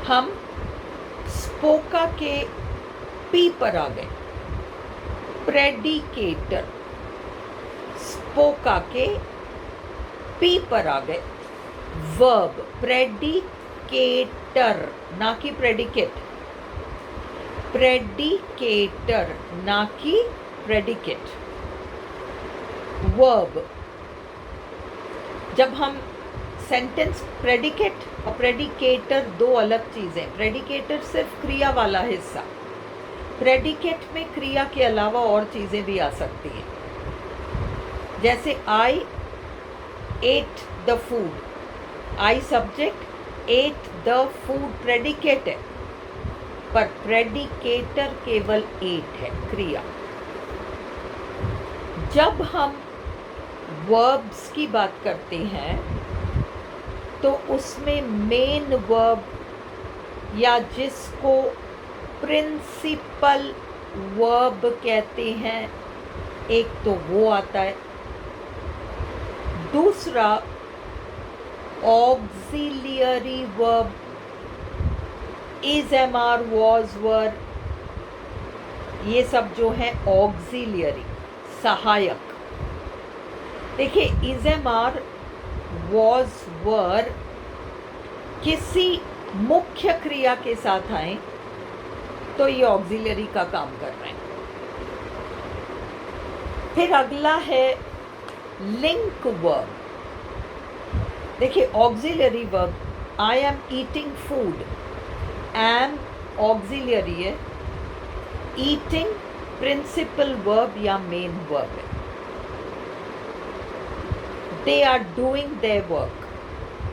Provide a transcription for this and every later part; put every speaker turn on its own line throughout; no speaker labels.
हम स्पोका के पी पर आ गए, प्रेडिकेटर। स्पोका के पी पर आ गए, वर्ब, प्रेडिकेटर ना कि प्रेडिकेट, प्रेडिकेटर ना कि प्रेडिकेट। वर्ब, जब हम सेंटेंस, प्रेडिकेट और प्रेडिकेटर दो अलग चीज़ें। प्रेडिकेटर सिर्फ क्रिया वाला हिस्सा, प्रेडिकेट में क्रिया के अलावा और चीज़ें भी आ सकती हैं। जैसे I ate the food, I subject, ate the food predicate है, पर प्रेडिकेटर केवल एट है, क्रिया। जब हम वर्ब्स की बात करते हैं तो उसमें मेन वर्ब या जिसको प्रिंसिपल वर्ब कहते हैं, एक तो वो आता है। दूसरा auxiliary verb, is, am, are, was, were, ये सब जो है ऑक्सिलियरी, सहायक। देखिए, is, am, are, was, were किसी मुख्य क्रिया के साथ आए तो ये ऑक्सिलियरी का काम कर रहे हैं। फिर अगला है लिंक वर्ब। देखिए, auxiliary verb, I am eating food, am auxiliary है, ईटिंग प्रिंसिपल वर्ब या मेन वर्ब है। They are doing their work,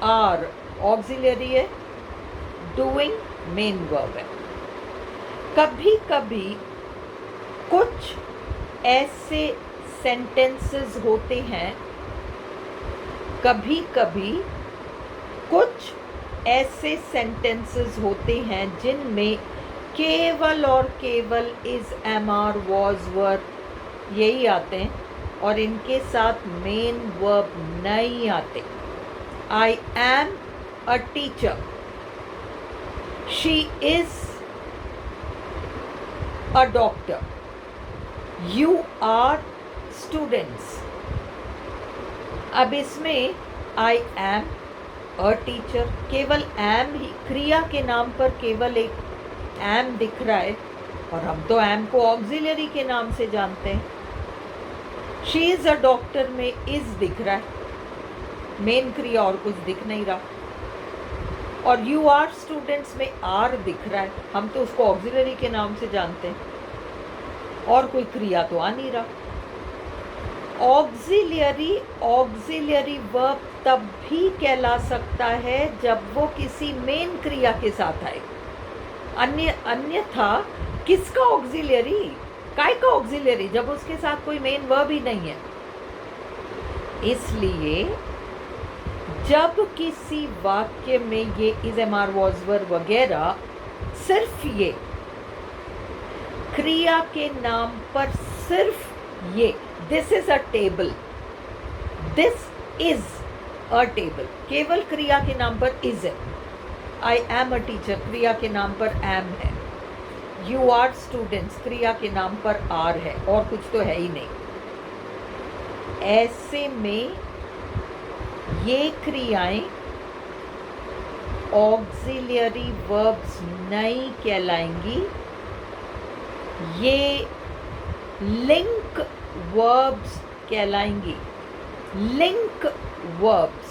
are auxiliary है, डूइंग मेन वर्ब है। कभी कभी कुछ ऐसे सेंटेंसेस होते हैं, कभी कभी कुछ ऐसे सेंटेंसेस होते हैं जिनमें केवल और केवल इज, एम, आर, वॉज, वर यही आते हैं और इनके साथ मेन वर्ब नहीं आते। I am a teacher, she is a doctor, you are students. अब इसमें आई एम अ टीचर, केवल एम ही, क्रिया के नाम पर केवल एक एम दिख रहा है और हम तो एम को ऑक्सिलियरी के नाम से जानते हैं। शी इज अ डॉक्टर में इज दिख रहा है, मेन क्रिया और कुछ दिख नहीं रहा। और यू आर स्टूडेंट्स में आर दिख रहा है, हम तो उसको ऑक्सिलियरी के नाम से जानते हैं और कोई क्रिया तो आ नहीं रहा। ऑक्सिलियरी वर्ब तब भी कहला सकता है जब वो किसी मेन क्रिया के साथ आए। अन्यथा किसका ऑक्सिलियरी, काय का ऑक्सिलियरी, जब उसके साथ कोई मेन वर्ब ही नहीं है। इसलिए जब किसी वाक्य में ये इज, एम, आर, वॉज, वर वगैरह सिर्फ ये क्रिया के नाम पर, सिर्फ ये this is a table, this is a table, केवल क्रिया के नाम पर इज है। आई एम अ टीचर, क्रिया के नाम पर एम है। यू आर स्टूडेंट्स, क्रिया के नाम पर आर है और कुछ तो है ही नहीं। ऐसे में ये क्रियाएं ऑक्सिलियरी वर्ब्स नहीं कहलाएंगी, ये लिंक वर्ब्स कहलाएंगी। लिंक वर्ब्स,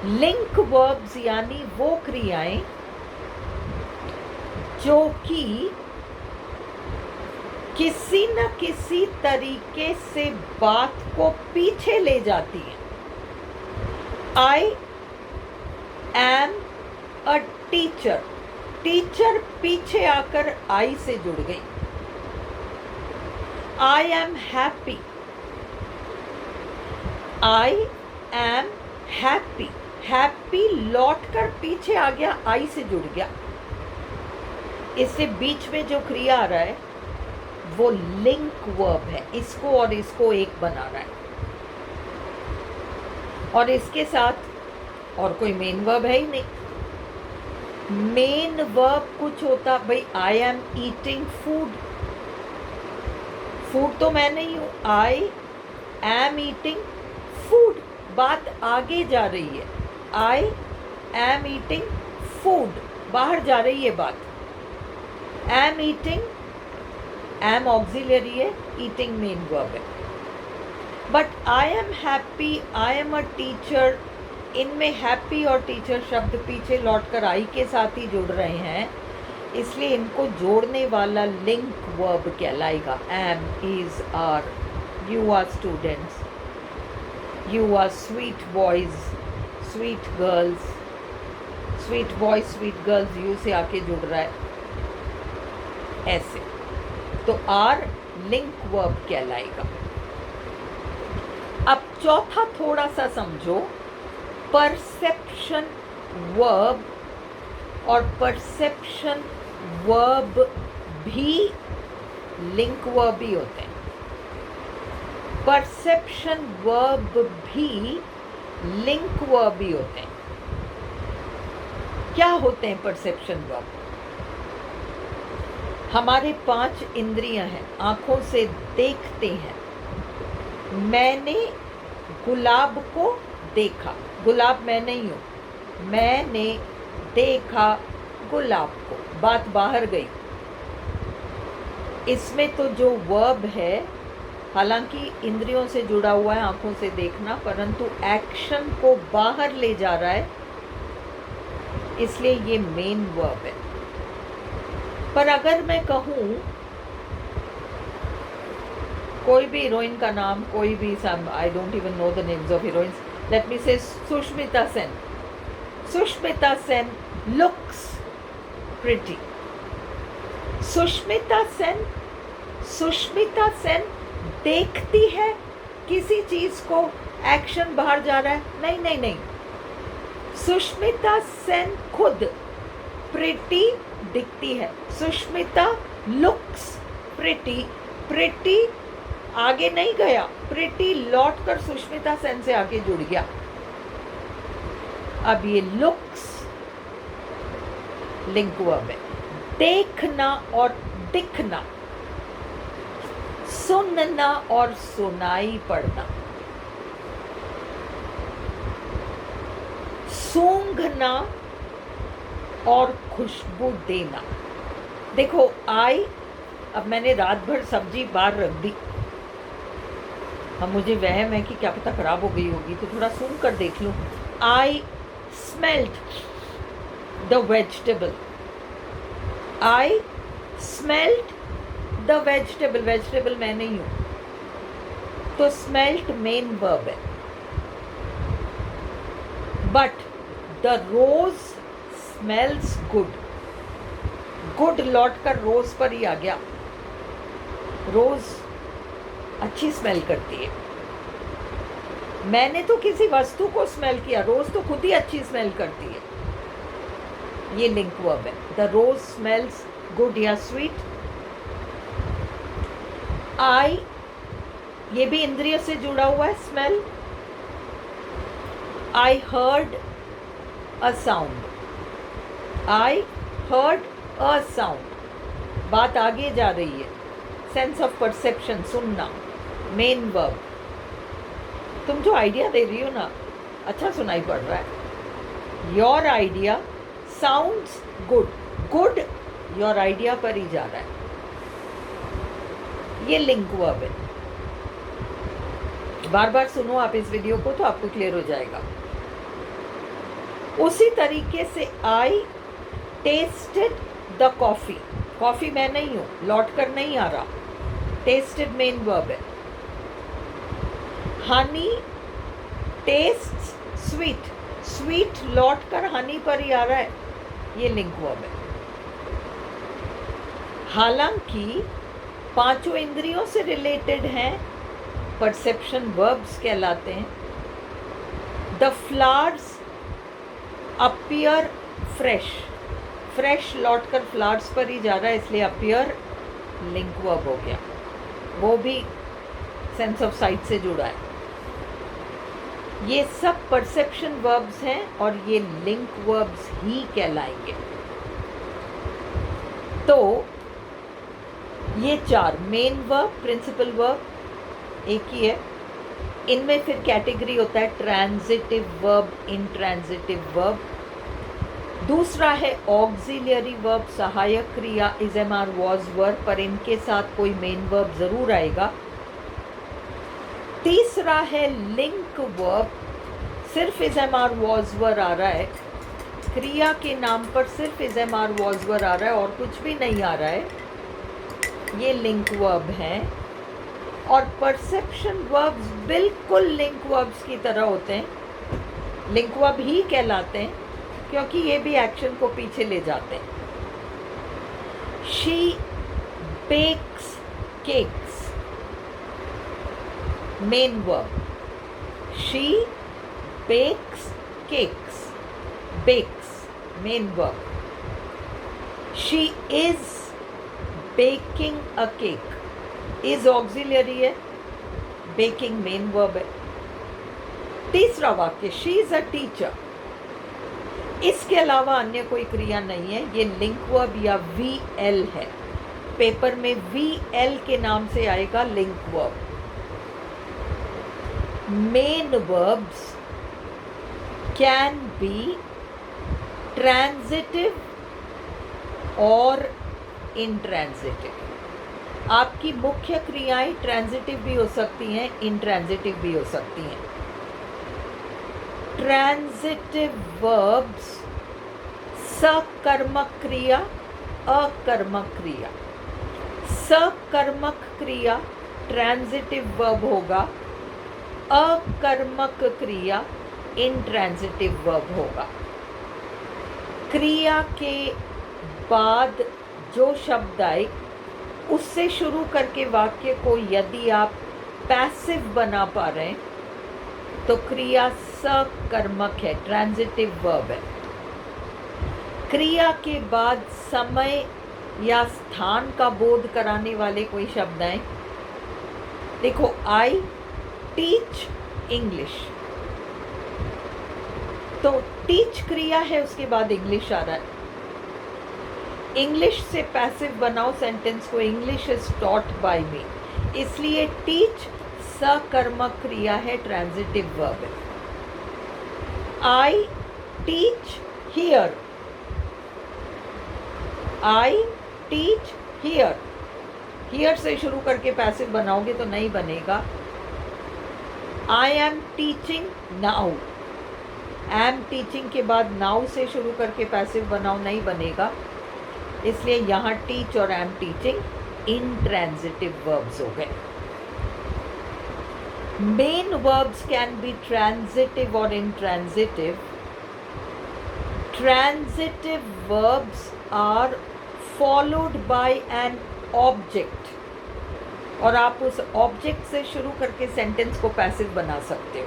लिंक वर्ब्स यानी वो क्रियाएं जो कि किसी न किसी तरीके से बात को पीछे ले जाती है। I am a teacher, teacher पीछे आकर आई से जुड़ गई। I am happy, I am happy, happy लौटकर पीछे आ गया, आई से जुड़ गया। इससे बीच में जो क्रिया आ रहा है वो लिंक वर्ब है, इसको और इसको एक बना रहा है और इसके साथ और कोई मेन वर्ब है ही नहीं। मेन वर्ब कुछ होता, भाई आई एम ईटिंग फूड, फूड तो मैं नहीं हूँ, आई एम ईटिंग फूड, बात आगे जा रही है, आई एम ईटिंग फूड, बाहर जा रही है बात, एम ईटिंग, एम ऑक्सिलरी है, ईटिंग मेन वर्ब है। But I am happy, I am a teacher, इनमें हैप्पी और टीचर शब्द पीछे लौटकर आई के साथ ही जुड़ रहे हैं, इसलिए इनको जोड़ने वाला लिंक वर्ब कहलाएगा am, is, are. You are students, you are sweet boys, sweet girls, sweet boys sweet girls, you से आके जुड़ रहा है ऐसे, तो आर लिंक वर्ब कहलाएगा। अब चौथा थोड़ा सा समझो, परसेप्शन वर्ब और परसेप्शन वर्ब भी लिंक वर्ब ही होते हैं। परसेप्शन वर्ब भी लिंक वर्ब ही होते हैं। क्या होते हैं परसेप्शन वर्ब? हमारे 5 इंद्रियां हैं, आंखों से देखते हैं। मैंने गुलाब को देखा, गुलाब मैं नहीं हूं, मैंने देखा गुलाब को, बात बाहर गई। इसमें तो जो वर्ब है, हालांकि इंद्रियों से जुड़ा हुआ है, आंखों से देखना, परंतु एक्शन को बाहर ले जा रहा है, इसलिए ये मेन वर्ब है। पर अगर मैं कहूं कोई भी हीरोइन का नाम, कोई भी, I don't even know the names of heroines, let me से सुष्मिता सेन, सुष्मिता सेन लुक्स प्रिटी, सुष्मिता सेन, सुष्मिता सेन देखती है किसी चीज को, एक्शन बाहर जा रहा है, नहीं नहीं नहीं, सुष्मिता सेन खुद प्रिटी दिखती है, सुष्मिता लुक्स प्रिटी, प्रिटी आगे नहीं गया, प्रिटी लौट कर सुष्मिता सेन से आगे जुड़ गया। अब ये लुक्स लिंक वर्ब है। देखना और दिखना, सुनना और सुनाई पड़ना, सूंघना और खुशबू देना। देखो आई, अब मैंने रात भर सब्जी बाहर रख दी, अब मुझे वहम है कि क्या पता खराब हो गई होगी, तो थोड़ा सूंघ कर देख लूं। I smelled the vegetable, I smelled the vegetable, vegetable मैं नहीं हूं, तो स्मेल्ट मेन वर्ब है। But the rose smells good, good लौट कर रोज पर ही आ गया, रोज अच्छी स्मेल करती है। मैंने तो किसी वस्तु को स्मेल किया, रोज तो खुद ही अच्छी स्मेल करती है, ये लिंक वर्ब है। द रोज स्मेल्स गुड या स्वीट। आई, ये भी इंद्रिय से जुड़ा हुआ है, smell. I heard a sound, I heard a sound, बात आगे जा रही है, सेंस ऑफ परसेप्शन, सुनना, मेन वर्ब। तुम जो आइडिया दे रही हो ना, अच्छा सुनाई पड़ रहा है। Your idea sounds good, good your idea पर ही जा रहा है, ये लिंक वर्ब है। बार बार सुनो आप इस वीडियो को तो आपको क्लियर हो जाएगा। उसी तरीके से आई टेस्टेड द कॉफी, कॉफी मैं नहीं हूं, लौट कर नहीं आ रहा, टेस्टेड मेन वर्ब है। हनी टेस्ट स्वीट, स्वीट लौट कर हनी पर ही आ रहा है, ये लिंक वर्ब है। हालांकि पांचों इंद्रियों से रिलेटेड हैं, परसेप्शन वर्ब्स कहलाते हैं। The flowers appear fresh, fresh लौट कर फ्लावर्स पर ही जा रहा है, इसलिए अपीयर लिंक वर्ब हो गया, वो भी सेंस ऑफ साइट से जुड़ा है। ये सब परसेप्शन वर्ब्स हैं और ये लिंक वर्ब्स ही कहलाएंगे। तो ये 4 मेन वर्ब, प्रिंसिपल वर्ब एक ही है। इनमें फिर कैटेगरी होता है ट्रांजिटिव वर्ब, इंट्रांजिटिव वर्ब। दूसरा है ऑक्सिलियरी वर्ब, सहायक क्रिया, इज, एम, आर, वॉज, वर, पर इनके साथ कोई मेन वर्ब जरूर आएगा। तीसरा है लिंक वर्ब, सिर्फ इज, एम, आर, वॉज, वर आ रहा है, क्रिया के नाम पर सिर्फ इज, एम, आर, वॉज, वर आ रहा है और कुछ भी नहीं आ रहा है, ये लिंक वर्ब है। और परसेप्शन वर्ब्स बिल्कुल लिंक वर्ब्स की तरह होते हैं, लिंक वर्ब ही कहलाते हैं क्योंकि ये भी एक्शन को पीछे ले जाते हैं। She bakes cakes, main verb, she bakes cakes, bakes main verb. She is baking a cake, is auxiliary है, बेकिंग मेन वर्ब है। तीसरा वाक्य, शी इज अ टीचर, इसके अलावा अन्य कोई क्रिया नहीं है, ये लिंक वर्ब या VL है, पेपर में VL के नाम से आएगा link verb. Main verbs can be transitive और इंट्रांजिटिव। आपकी मुख्य क्रियाएं ट्रांजिटिव भी हो सकती हैं, इंट्रांजिटिव भी हो सकती हैं। ट्रांजिटिव वर्ब्स सकर्मक क्रिया, अकर्मक क्रिया। सकर्मक क्रिया ट्रांजिटिव वर्ब होगा, अकर्मक क्रिया इंट्रांजिटिव वर्ब होगा। क्रिया के बाद जो शब्द आए उससे शुरू करके वाक्य को यदि आप पैसिव बना पा रहे हैं तो क्रिया सकर्मक है, ट्रांजिटिव वर्ब है। क्रिया के बाद समय या स्थान का बोध कराने वाले कोई शब्द आए, देखो आई टीच इंग्लिश, तो टीच क्रिया है, उसके बाद इंग्लिश आ रहा है। इंग्लिश से पैसिव बनाओ सेंटेंस को, English is taught by me, इसलिए टीच सकर्मक क्रिया है, ट्रांजिटिव वर्ब है। I teach here, I teach here, here से शुरू करके पैसिव बनाओगे तो नहीं बनेगा। I am teaching now, am teaching के बाद नाउ से शुरू करके पैसिव बनाओ, नहीं बनेगा, इसलिए यहाँ टीच और एम टीचिंग इंट्रांजिटिव वर्ब्स हो गए। Main verbs can be transitive और intransitive. Transitive verbs are followed by an object, और आप उस ऑब्जेक्ट से शुरू करके सेंटेंस को पैसिव बना सकते हो।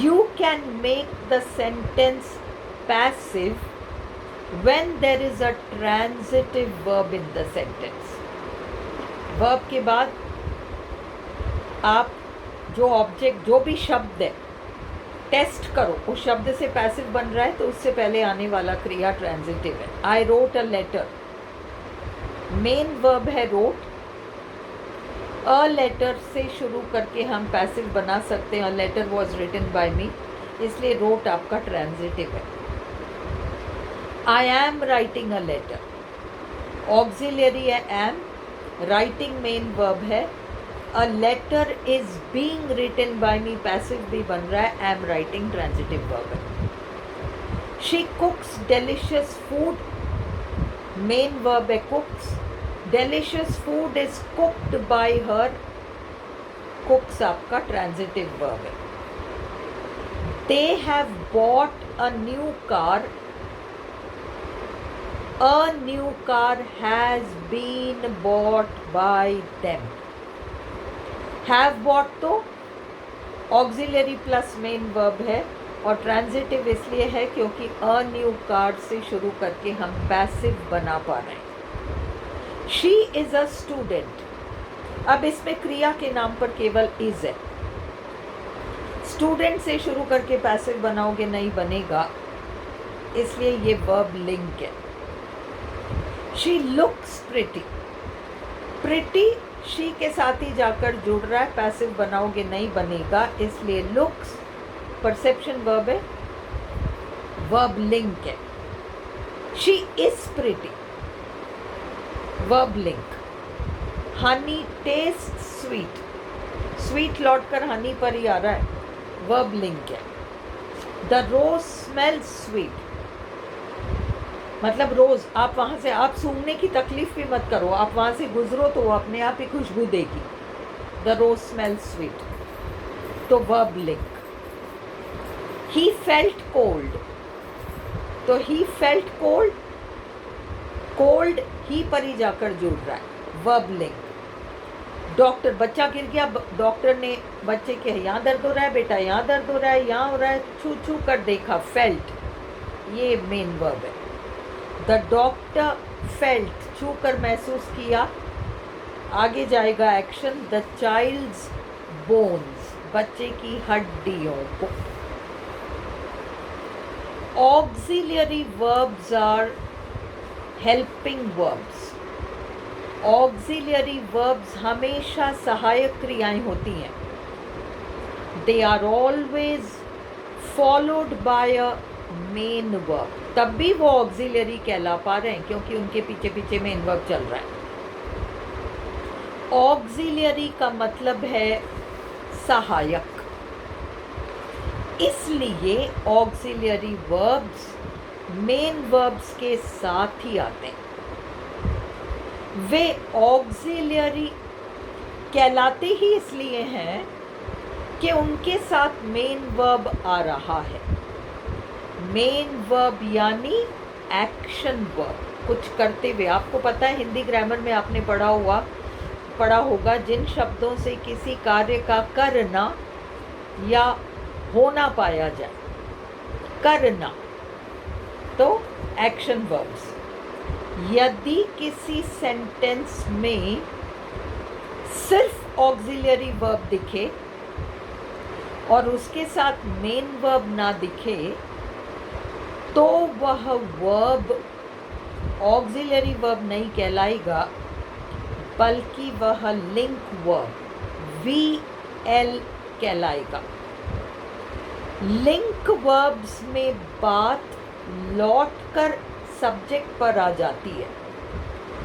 You can make the sentence passive when there is a transitive verb in the sentence। verb के बाद आप जो ऑब्जेक्ट, जो भी शब्द है, टेस्ट करो उस शब्द से पैसिव बन रहा है तो उससे पहले आने वाला क्रिया ट्रांजिटिव है। I wrote a letter, main verb है रोट, अ लेटर से शुरू करके हम पैसिव बना सकते हैं, a letter was written by me, इसलिए रोट आपका ट्रांजिटिव है। I am writing a letter, auxiliary है एम, राइटिंग मेन वर्ब है, a letter is being written by me, passive भी बन रहा है, एम राइटिंग ट्रांजिटिव वर्ब है। She cooks delicious food, main verb है कुक्स, delicious food is cooked bye हर, कुक्स आपका transitive verb है। They have bought a new car, a new car has been bought by them। have bought तो auxiliary plus main verb है और transitive इसलिए है क्योंकि a new car से शुरू करके हम पैसिव बना पा रहे हैं। she is a student, अब इसमें क्रिया के नाम पर केवल is है, स्टूडेंट से शुरू करके पैसिव बनाओगे नहीं बनेगा, इसलिए ये वर्ब लिंक है। She looks pretty, pretty she के साथ ही जाकर जुड़ रहा है, पैसिव बनाओगे नहीं बनेगा, इसलिए लुक्स परसेप्शन वर्ब है, वर्ब लिंक है। She is pretty, verb link. Honey test sweet, sweet लौट कर हनी पर ही आ रहा है, वर्ब लिंक है। द रोज स्मेल्स स्वीट, मतलब रोज, आप वहां से, आप सूंघने की तकलीफ भी मत करो, आप वहां से गुजरो तो वो अपने आप ही खुशबू देगी। द रोज स्मेल्स स्वीट, तो verb link. He felt cold, तो ही फेल्ट कोल्ड, कोल्ड ही पर ही जाकर जुड़ रहा है, वर्ब लिंक। डॉक्टर, बच्चा गिर गया, डॉक्टर ने बच्चे के यहाँ दर्द हो रहा है बेटा, यहाँ दर्द हो रहा है, यहाँ हो रहा है, छू छू कर देखा, फेल्ट, ये मेन वर्ब है। द डॉक्टर फेल्ट, छू कर महसूस किया, आगे जाएगा एक्शन। द चाइल्ड्स बोन्स, बच्चे की हड्डियों को। Auxiliary verbs are helping verbs, auxiliary verbs हमेशा सहायक क्रियाएं होती हैं। They are always followed by a main verb, तब भी वो ऑक्सिलियरी कहला पा रहे हैं क्योंकि उनके पीछे पीछे मेन वर्ब चल रहा है। ऑक्सिलियरी का मतलब है सहायक, इसलिए ऑक्सिलियरी वर्ब्स मेन वर्ब्स के साथ ही आते हैं। वे ऑक्सिलियरी कहलाते ही इसलिए हैं कि उनके साथ मेन वर्ब आ रहा है। मेन वर्ब यानी एक्शन वर्ब, कुछ करते हुए। आपको पता है हिंदी ग्रामर में आपने पढ़ा होगा, जिन शब्दों से किसी कार्य का करना या होना पाया जाए, करना, तो एक्शन वर्ब्स। यदि किसी सेंटेंस में सिर्फ ऑक्सिलियरी वर्ब दिखे और उसके साथ मेन वर्ब ना दिखे, तो वह वर्ब ऑक्सिलियरी वर्ब नहीं कहलाएगा, बल्कि वह लिंक वर्ब VL कहलाएगा। लिंक वर्ब्स में बात लौटकर सब्जेक्ट पर आ जाती है।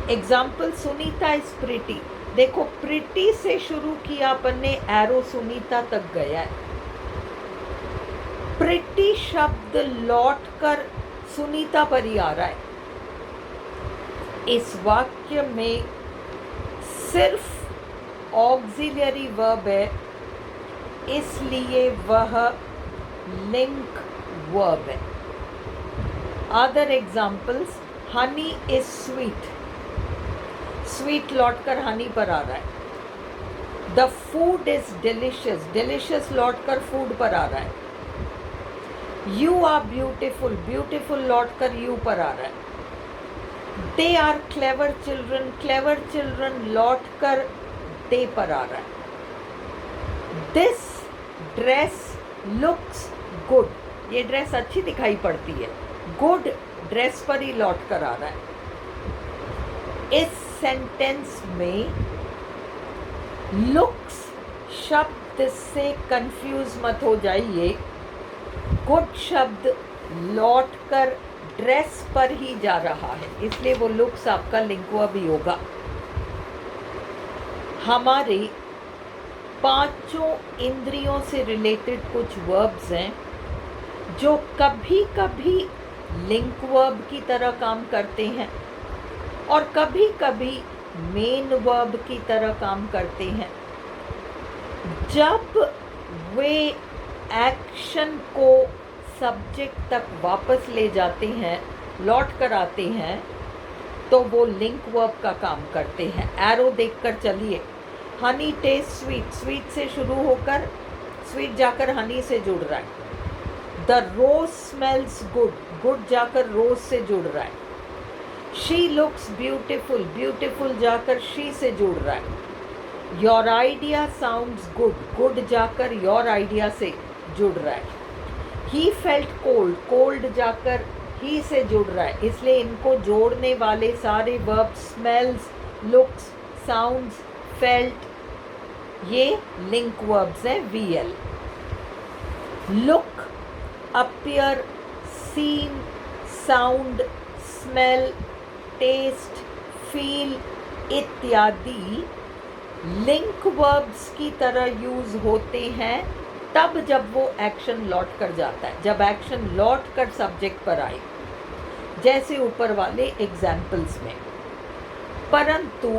एग्जाम्पल, सुनीता इज प्रिटी, देखो प्रिटी से शुरू किया अपन ने, एरो सुनीता तक गया है। प्रिटी शब्द लौटकर सुनीता पर ही आ रहा है। इस वाक्य में सिर्फ ऑक्सिलियरी वर्ब है, इसलिए वह लिंक वर्ब है। Other examples, honey is sweet, sweet लौटकर हनी पर आ रहा है। The food is delicious, delicious लौटकर फूड पर आ रहा है। यू आर ब्यूटिफुल, ब्यूटिफुल लौटकर यू पर आ रहा है। They are clever children, clever children लौटकर दे पर आ रहा है। दिस ड्रेस लुक्स गुड, ये ड्रेस अच्छी दिखाई पड़ती है, गुड ड्रेस पर ही लौट कर आ रहा है। इस सेंटेंस में लुक्स शब्द से कंफ्यूज मत हो जाइए, गुड शब्द लौट कर ड्रेस पर ही जा रहा है, इसलिए वो लुक्स आपका लिंक वर्ब ही होगा। हमारे पांचों इंद्रियों से रिलेटेड कुछ वर्ब्स हैं जो कभी कभी लिंक वर्ब की तरह काम करते हैं और कभी कभी मेन वर्ब की तरह काम करते हैं। जब वे एक्शन को सब्जेक्ट तक वापस ले जाते हैं, लौट कर आते हैं, तो वो लिंक वर्ब का काम करते हैं। एरो देखकर चलिए, हनी टेस्ट स्वीट, स्वीट से शुरू होकर स्वीट जाकर हनी से जुड़ रहा है। The rose smells good, good जाकर रोज से जुड़ रहा है। शी लुक्स ब्यूटिफुल, ब्यूटिफुल जाकर शी से जुड़ रहा है। Your idea sounds good, good जाकर योर आइडिया से जुड़ रहा है। ही फेल्ट कोल्ड, कोल्ड जाकर ही से जुड़ रहा है, इसलिए इनको जोड़ने वाले सारे verb smells, looks, sounds, felt, ये लिंक वर्ब्स हैं VL. Look, appear, seen, sound, smell, taste, feel इत्यादि लिंक वर्ब्स की तरह यूज होते हैं तब जब वो एक्शन लौट कर जाता है, जब एक्शन लौट कर सब्जेक्ट पर आए, जैसे ऊपर वाले एग्जाम्पल्स में। परंतु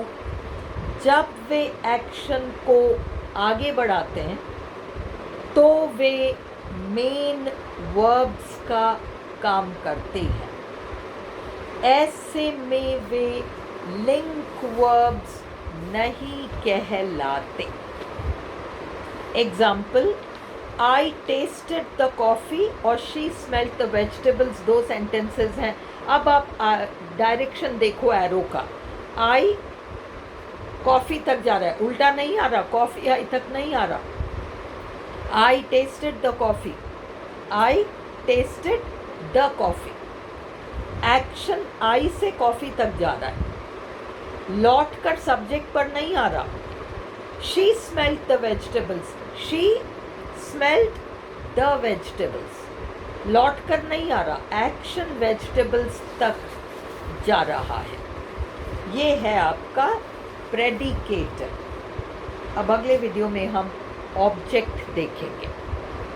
जब वे एक्शन को आगे बढ़ाते हैं तो वे मेन वर्ब्स का काम करते हैं, ऐसे में वे लिंक वर्ब्स नहीं कहलाते। Example, I tasted the coffee और शी स्मेल्ट द वेजिटेबल्स, दो सेंटेंसेस हैं। अब आप डायरेक्शन देखो एरो का, आई कॉफ़ी तक जा रहा है, उल्टा नहीं आ रहा, कॉफ़ी आई तक नहीं आ रहा। I tasted the coffee, I tasted the coffee, action I से कॉफ़ी तक जा रहा है, लौट कर सब्जेक्ट पर नहीं आ रहा। She smelt the vegetables, she smelt the vegetables, लौट कर नहीं आ रहा, एक्शन वेजिटेबल्स तक जा रहा है। ये है आपका प्रेडिकेटर। अब अगले वीडियो में हम ऑब्जेक्ट देखेंगे।